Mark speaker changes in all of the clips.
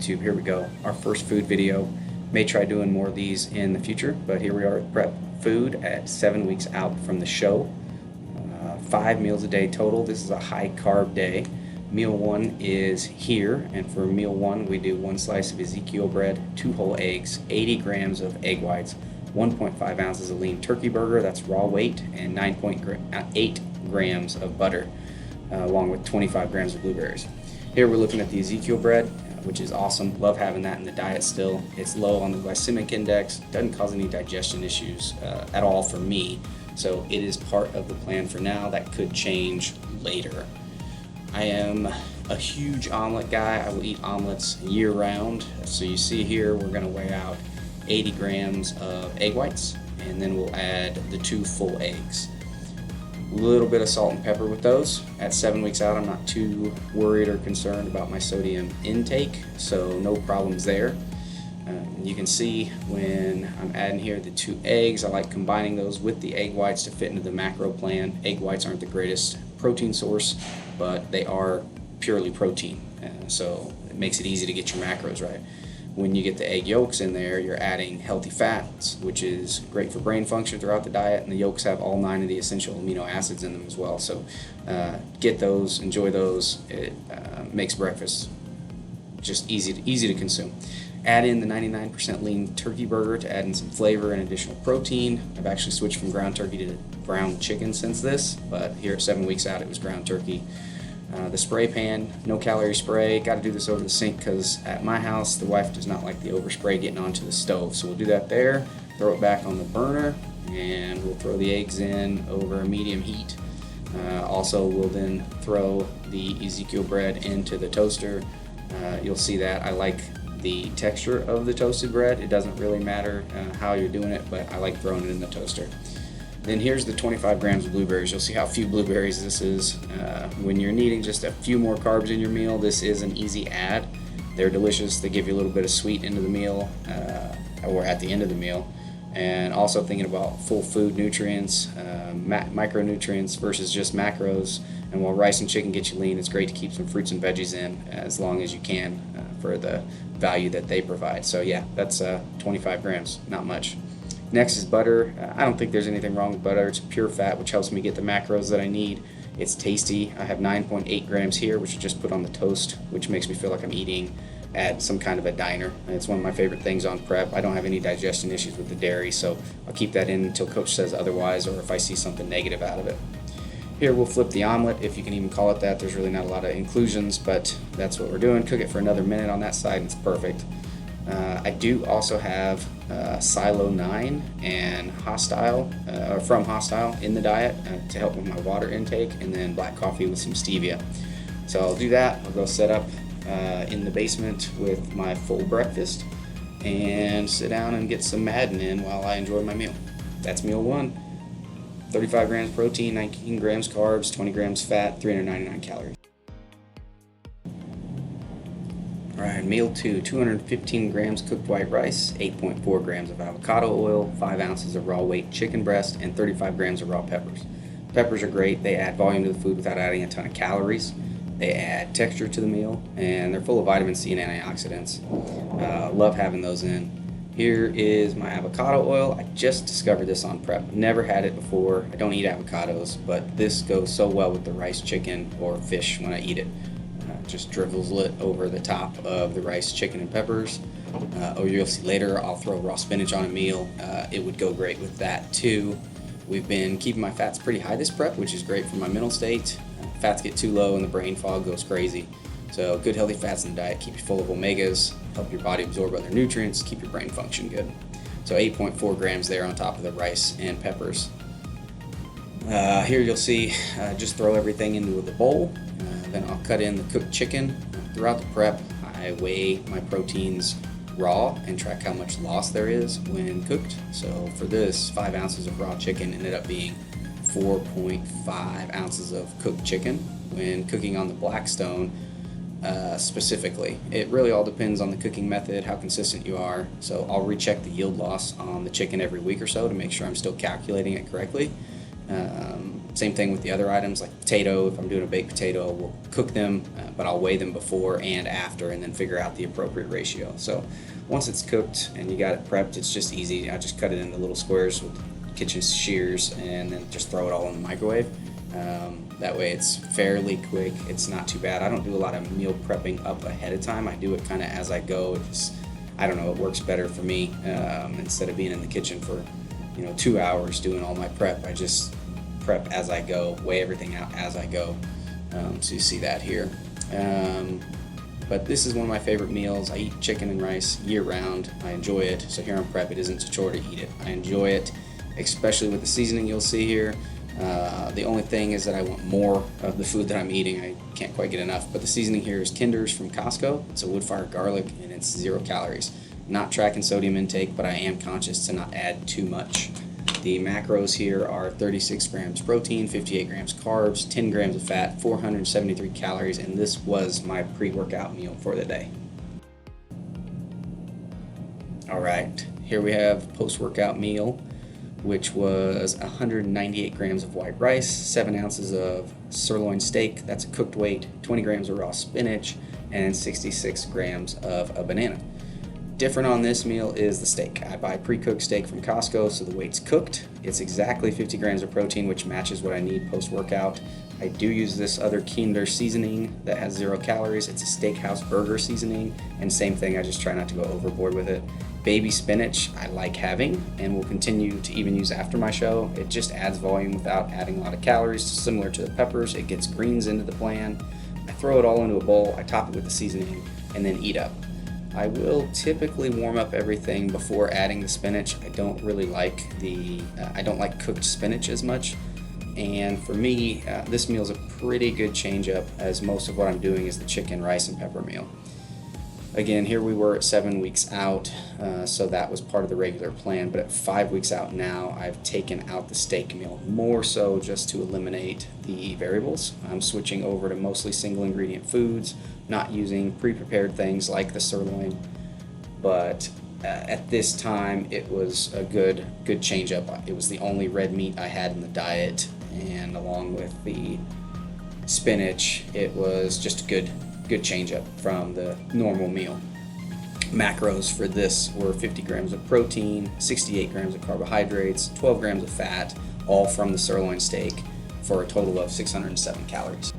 Speaker 1: YouTube, here we go. Our first food video. May try doing more of these in the future, but here we are at prep food at 7 weeks out from the show. 5 meals a day total. This is a high carb day. Meal 1 is here, and for meal 1 we do 1 slice of Ezekiel bread, 2 whole eggs, 80 grams of egg whites, 1.5 ounces of lean turkey burger, that's raw weight, and 9.8 grams of butter, along with 25 grams of blueberries. Here we're looking at the Ezekiel bread, which is awesome. Love having that in the diet still. It's low on the glycemic index, doesn't cause any digestion issues at all for me. So it is part of the plan for now. That could change later. I am a huge omelet guy. I will eat omelets year round. So you see here we're going to weigh out 80 grams of egg whites, and then we'll add the 2 full eggs. A little bit of salt and pepper with those. At 7 weeks out, I'm not too worried or concerned about my sodium intake, so no problems there. You can see when I'm adding here the 2 eggs, I like combining those with the egg whites to fit into the macro plan. Egg whites aren't the greatest protein source, but they are purely protein, so it makes it easy to get your macros right. When you get the egg yolks in there, you're adding healthy fats, which is great for brain function throughout the diet, and the yolks have all 9 of the essential amino acids in them as well. So get those, enjoy those. It makes breakfast just easy to consume. Add in the 99% lean turkey burger to add in some flavor and additional protein. I've actually switched from ground turkey to ground chicken since this, but here at 7 weeks out it was ground turkey. The spray pan, no calorie spray. Got to do this over the sink because at my house the wife does not like the overspray getting onto the stove. So we'll do that there, throw it back on the burner, and we'll throw the eggs in over medium heat. Also we'll then throw the Ezekiel bread into the toaster. You'll see that I like the texture of the toasted bread. It doesn't really matter how you're doing it, but I like throwing it in the toaster. Then here's the 25 grams of blueberries. You'll see how few blueberries this is. When you're needing just a few more carbs in your meal, this is an easy add. They're delicious. They give you a little bit of sweet into the meal, or at the end of the meal. And also thinking about full food nutrients, micronutrients versus just macros. And while rice and chicken get you lean, it's great to keep some fruits and veggies in as long as you can for the value that they provide. So yeah, that's 25 grams, not much. Next is butter. I don't think there's anything wrong with butter. It's pure fat, which helps me get the macros that I need. It's tasty. I have 9.8 grams here, which I just put on the toast, which makes me feel like I'm eating at some kind of a diner. And it's one of my favorite things on prep. I don't have any digestion issues with the dairy, so I'll keep that in until coach says otherwise, or if I see something negative out of it. Here we'll flip the omelet, if you can even call it that. There's really not a lot of inclusions, but that's what we're doing. Cook it for another minute on that side, and it's perfect. I do also have Silo 9 and Hostile, from Hostile in the diet to help with my water intake, and then black coffee with some stevia. So I'll do that. I'll go set up in the basement with my full breakfast and sit down and get some Madden in while I enjoy my meal. That's meal 1. 35 grams protein, 19 grams carbs, 20 grams fat, 399 calories. Alright, meal 2, 215 grams cooked white rice, 8.4 grams of avocado oil, 5 ounces of raw weight chicken breast, and 35 grams of raw peppers. Peppers are great. They add volume to the food without adding a ton of calories. They add texture to the meal, and they're full of vitamin C and antioxidants. Love having those in. Here is my avocado oil. I just discovered this on prep. Never had it before. I don't eat avocados, but this goes so well with the rice, chicken, or fish when I eat it. Just dribbles it over the top of the rice, chicken, and peppers. Or you'll see later I'll throw raw spinach on a meal. It would go great with that too. We've been keeping my fats pretty high this prep, which is great for my mental state. Fats get too low and the brain fog goes crazy. So good healthy fats in the diet keep you full of omegas, help your body absorb other nutrients, keep your brain function good. So 8.4 grams there on top of the rice and peppers. Here you'll see, just throw everything into the bowl. Then I'll cut in the cooked chicken. Throughout the prep, I weigh my proteins raw and track how much loss there is when cooked. So for this, 5 ounces of raw chicken ended up being 4.5 ounces of cooked chicken when cooking on the Blackstone. Specifically, it really all depends on the cooking method, how consistent you are. So I'll recheck the yield loss on the chicken every week or so to make sure I'm still calculating it correctly. Same thing with the other items like potato. If I'm doing a baked potato, we'll cook them, but I'll weigh them before and after and then figure out the appropriate ratio. So once it's cooked and you got it prepped, it's just easy. I just cut it into little squares with kitchen shears and then just throw it all in the microwave. That way it's fairly quick. It's not too bad. I don't do a lot of meal prepping up ahead of time. I do it kind of as I go. I don't know, it works better for me. Instead of being in the kitchen for 2 hours doing all my prep, I just prep as I go, weigh everything out as I go. So you see that here. But this is one of my favorite meals. I eat chicken and rice year round. I enjoy it. So here on Prep, it isn't a chore to eat it. I enjoy it, especially with the seasoning you'll see here. The only thing is that I want more of the food that I'm eating. I can't quite get enough. But the seasoning here is Kinder's from Costco. It's a wood-fired garlic and it's 0 calories. Not tracking sodium intake, but I am conscious to not add too much. The macros here are 36 grams protein, 58 grams carbs, 10 grams of fat, 473 calories, and this was my pre-workout meal for the day. All right, here we have post-workout meal, which was 198 grams of white rice, 7 ounces of sirloin steak, that's a cooked weight, 20 grams of raw spinach, and 66 grams of a banana. Different on this meal is the steak. I buy pre-cooked steak from Costco, so the weight's cooked. It's exactly 50 grams of protein, which matches what I need post-workout. I do use this other Kinder seasoning that has 0 calories. It's a steakhouse burger seasoning, and same thing, I just try not to go overboard with it. Baby spinach I like having and will continue to even use after my show. It just adds volume without adding a lot of calories, similar to the peppers. It gets greens into the plan. I throw it all into a bowl, I top it with the seasoning, and then eat up. I will typically warm up everything before adding the spinach. I don't really like I don't like cooked spinach as much. And for me, this meal is a pretty good change up, as most of what I'm doing is the chicken, rice, and pepper meal. Again, here we were at 7 weeks out, so that was part of the regular plan, but at 5 weeks out now, I've taken out the steak meal, more so just to eliminate the variables. I'm switching over to mostly single ingredient foods, not using pre-prepared things like the sirloin, but at this time, it was a good change up. It was the only red meat I had in the diet, and along with the spinach, it was just a good change up from the normal meal. Macros for this were 50 grams of protein, 68 grams of carbohydrates, 12 grams of fat, all from the sirloin steak, for a total of 607 calories.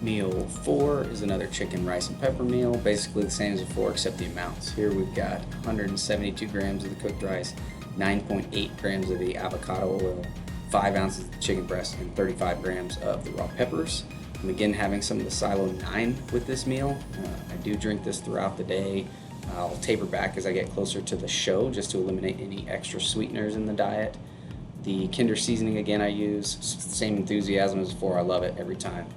Speaker 1: Meal 4 is another chicken, rice, and pepper meal, basically the same as before except the amounts. Here we've got 172 grams of the cooked rice, 9.8 grams of the avocado oil, 5 ounces of chicken breast, and 35 grams of the raw peppers. I'm again having some of the Silo 9 with this meal. I do drink this throughout the day. I'll taper back as I get closer to the show just to eliminate any extra sweeteners in the diet. The Kinder seasoning again I use, same enthusiasm as before, I love it every time.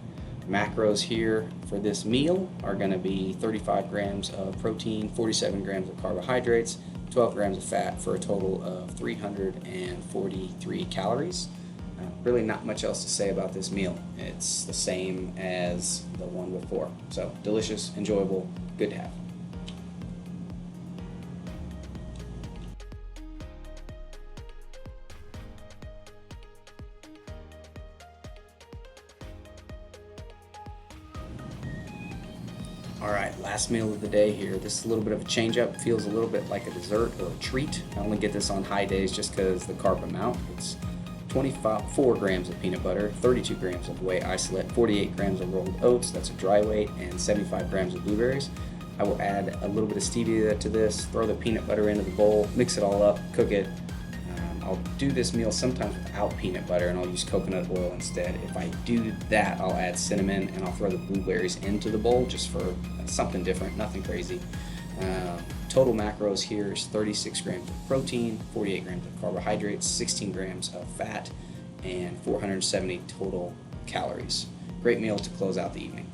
Speaker 1: Macros here for this meal are going to be 35 grams of protein, 47 grams of carbohydrates, 12 grams of fat for a total of 343 calories. Really not much else to say about this meal. It's the same as the one before. So delicious, enjoyable, good to have. All right, last meal of the day here. This is a little bit of a change up. Feels a little bit like a dessert or a treat. I only get this on high days just because the carb amount. It's 24 grams of peanut butter, 32 grams of whey isolate, 48 grams of rolled oats, that's a dry weight, and 75 grams of blueberries. I will add a little bit of stevia to this, throw the peanut butter into the bowl, mix it all up, cook it. I'll do this meal sometimes without peanut butter and I'll use coconut oil instead. If I do that, I'll add cinnamon and I'll throw the blueberries into the bowl just for something different, nothing crazy. Total macros here is 36 grams of protein, 48 grams of carbohydrates, 16 grams of fat, and 470 total calories. Great meal to close out the evening.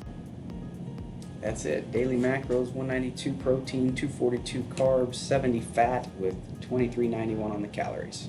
Speaker 1: That's it. Daily macros, 192 protein, 242 carbs, 70 fat with 2391 on the calories.